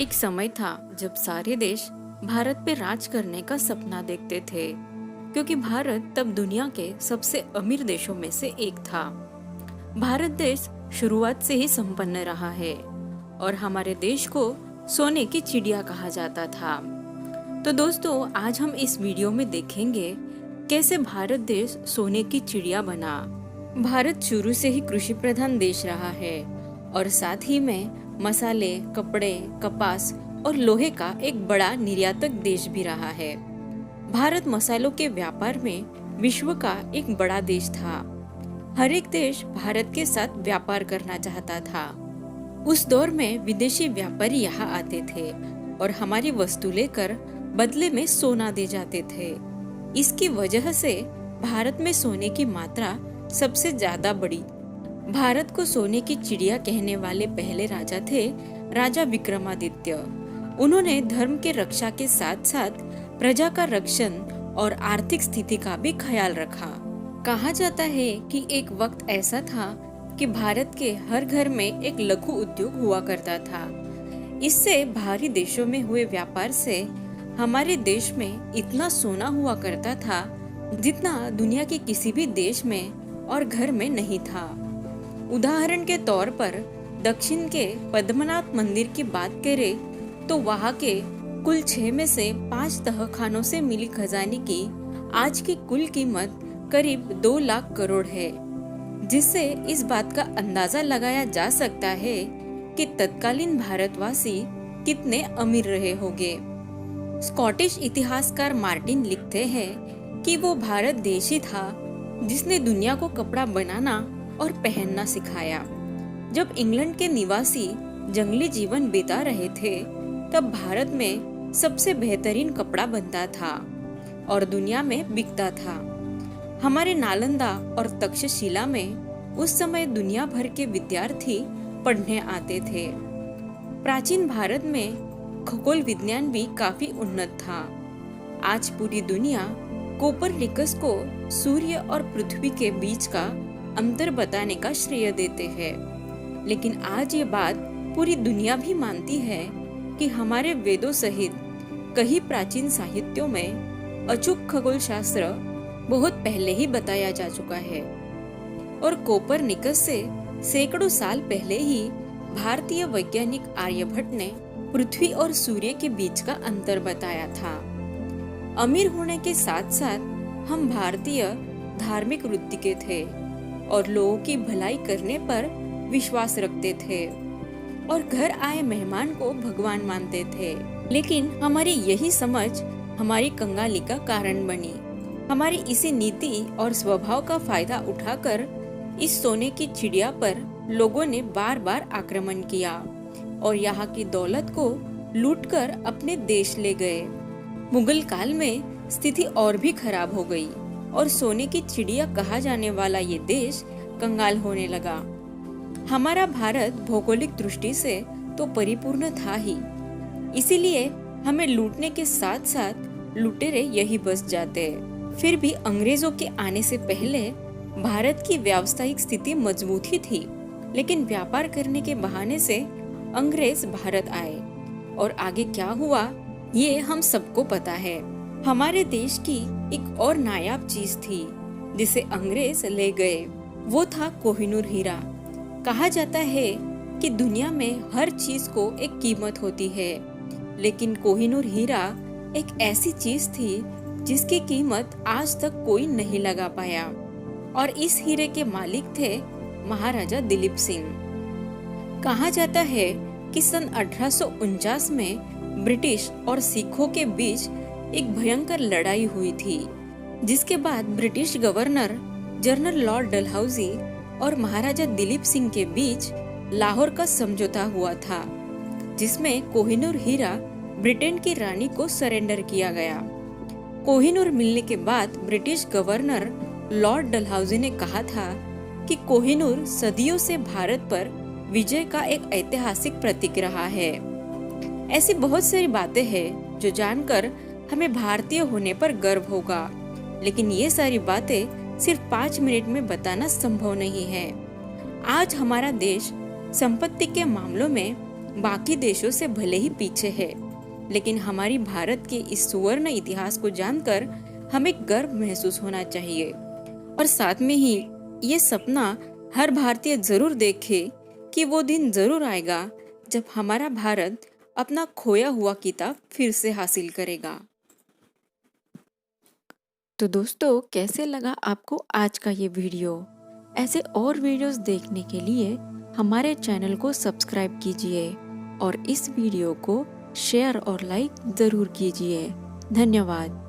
एक समय था जब सारे देश भारत पे राज करने का सपना देखते थे, क्योंकि भारत तब दुनिया के सबसे अमीर देशों में से एक था। भारत देश शुरुआत से ही संपन्न रहा है और हमारे देश को सोने की चिड़िया कहा जाता था। तो दोस्तों, आज हम इस वीडियो में देखेंगे कैसे भारत देश सोने की चिड़िया बना। भारत शुरू से ही कृषि प्रधान देश रहा है और साथ ही में मसाले, कपड़े, कपास और लोहे का एक बड़ा निर्यातक देश भी रहा है। भारत मसालों के व्यापार में विश्व का एक बड़ा देश था। हर एक देश भारत के साथ व्यापार करना चाहता था। उस दौर में विदेशी व्यापारी यहाँ आते थे और हमारी वस्तु लेकर बदले में सोना दे जाते थे। इसकी वजह से भारत में सोने की मात्रा सबसे ज्यादा बढ़ी। भारत को सोने की चिड़िया कहने वाले पहले राजा थे राजा विक्रमादित्य। उन्होंने धर्म के रक्षा के साथ साथ प्रजा का रक्षण और आर्थिक स्थिति का भी ख्याल रखा। कहा जाता है कि एक वक्त ऐसा था कि भारत के हर घर में एक लघु उद्योग हुआ करता था। इससे बाहरी देशों में हुए व्यापार से हमारे देश में इतना सोना हुआ करता था जितना दुनिया के किसी भी देश में और घर में नहीं था। उदाहरण के तौर पर दक्षिण के पद्मनाभ मंदिर की बात करें तो वहाँ के कुल 6 में से 5 तहखानों से मिली खजाने की आज की कुल कीमत करीब 2 लाख करोड़ है, जिससे इस बात का अंदाजा लगाया जा सकता है कि तत्कालीन भारतवासी कितने अमीर रहे होंगे। स्कॉटिश इतिहासकार मार्टिन लिखते हैं कि वो भारत देश ही था जिसने दुनिया को कपड़ा बनाना और पहनना सिखाया। जब इंग्लैंड के निवासी जंगली जीवन बिता रहे थे, तब भारत में सबसे बेहतरीन कपड़ा बनता था और दुनिया में बिकता था। हमारे नालंदा और तक्षशिला में उस समय दुनिया भर के विद्यार्थी पढ़ने आते थे। प्राचीन भारत में खगोल विज्ञान भी काफी उन्नत था। आज पूरी दुनिया कोपरनिकस को सूर्य और पृथ्वी के बीच का अंतर बताने का श्रेय देते हैं, लेकिन आज ये बात पूरी दुनिया भी मानती है कि हमारे वेदों सहित कई प्राचीन साहित्यों में अचूक खगोल शास्त्र बहुत पहले ही बताया जा चुका है और कोपरनिकस से सैकड़ों साल पहले ही भारतीय वैज्ञानिक आर्यभट्ट ने पृथ्वी और सूर्य के बीच का अंतर बताया था। अमीर होने के साथ साथ हम भारतीय धार्मिक वृत्ति के थे और लोगों की भलाई करने पर विश्वास रखते थे और घर आए मेहमान को भगवान मानते थे। लेकिन हमारी यही समझ हमारी कंगाली का कारण बनी। हमारी इसी नीति और स्वभाव का फायदा उठाकर इस सोने की चिड़िया पर लोगों ने बार बार आक्रमण किया और यहाँ की दौलत को लूटकर अपने देश ले गए। मुगल काल में स्थिति और भी खराब हो गई और सोने की चिड़िया कहा जाने वाला ये देश कंगाल होने लगा। हमारा भारत भौगोलिक दृष्टि से तो परिपूर्ण था ही, इसीलिए हमें लूटने के साथ साथ लुटेरे यही बस जाते। फिर भी अंग्रेजों के आने से पहले भारत की व्यावसायिक स्थिति मजबूत ही थी, लेकिन व्यापार करने के बहाने से अंग्रेज भारत आए और आगे क्या हुआ ये हम सबको पता है। हमारे देश की एक और नायाब चीज थी जिसे अंग्रेज ले गए, वो था कोहिनूर हीरा। कहा जाता है कि दुनिया में हर चीज को एक कीमत होती है, लेकिन कोहिनूर हीरा एक ऐसी चीज थी जिसकी कीमत आज तक कोई नहीं लगा पाया और इस हीरे के मालिक थे महाराजा दिलीप सिंह। कहा जाता है कि सन 1849 में ब्रिटिश और सिखों के बीच एक भयंकर लड़ाई हुई थी, जिसके बाद British governor general Lord Dalhousie और महाराजा दिलीप सिंह के बीच लाहौर का समझौता हुआ था, जिसमें कोहिनूर हीरा ब्रिटेन की रानी को सरेंडर किया गया। कोहिनूर मिलने के बाद ब्रिटिश गवर्नर लॉर्ड डलहौजी ने कहा था कि कोहिनूर सदियों से भारत पर विजय का एक ऐतिहासिक प्रतीक रहा है। ऐसी बहुत सारी बातें हैं जो जानकर हमें भारतीय होने पर गर्व होगा, लेकिन ये सारी बातें सिर्फ 5 मिनट में बताना संभव नहीं है। आज हमारा देश संपत्ति के मामलों में बाकी देशों से भले ही पीछे है, लेकिन हमारी भारत के इस सुवर्ण इतिहास को जानकर हमें गर्व महसूस होना चाहिए। और साथ में ही ये सपना हर भारतीय जरूर देखे कि वो दिन जरूर आएगा जब हमारा भारत अपना खोया हुआ किताब फिर से हासिल करेगा। तो दोस्तों, कैसे लगा आपको आज का ये वीडियो? ऐसे और वीडियोस देखने के लिए हमारे चैनल को सब्सक्राइब कीजिए और इस वीडियो को शेयर और लाइक जरूर कीजिए। धन्यवाद।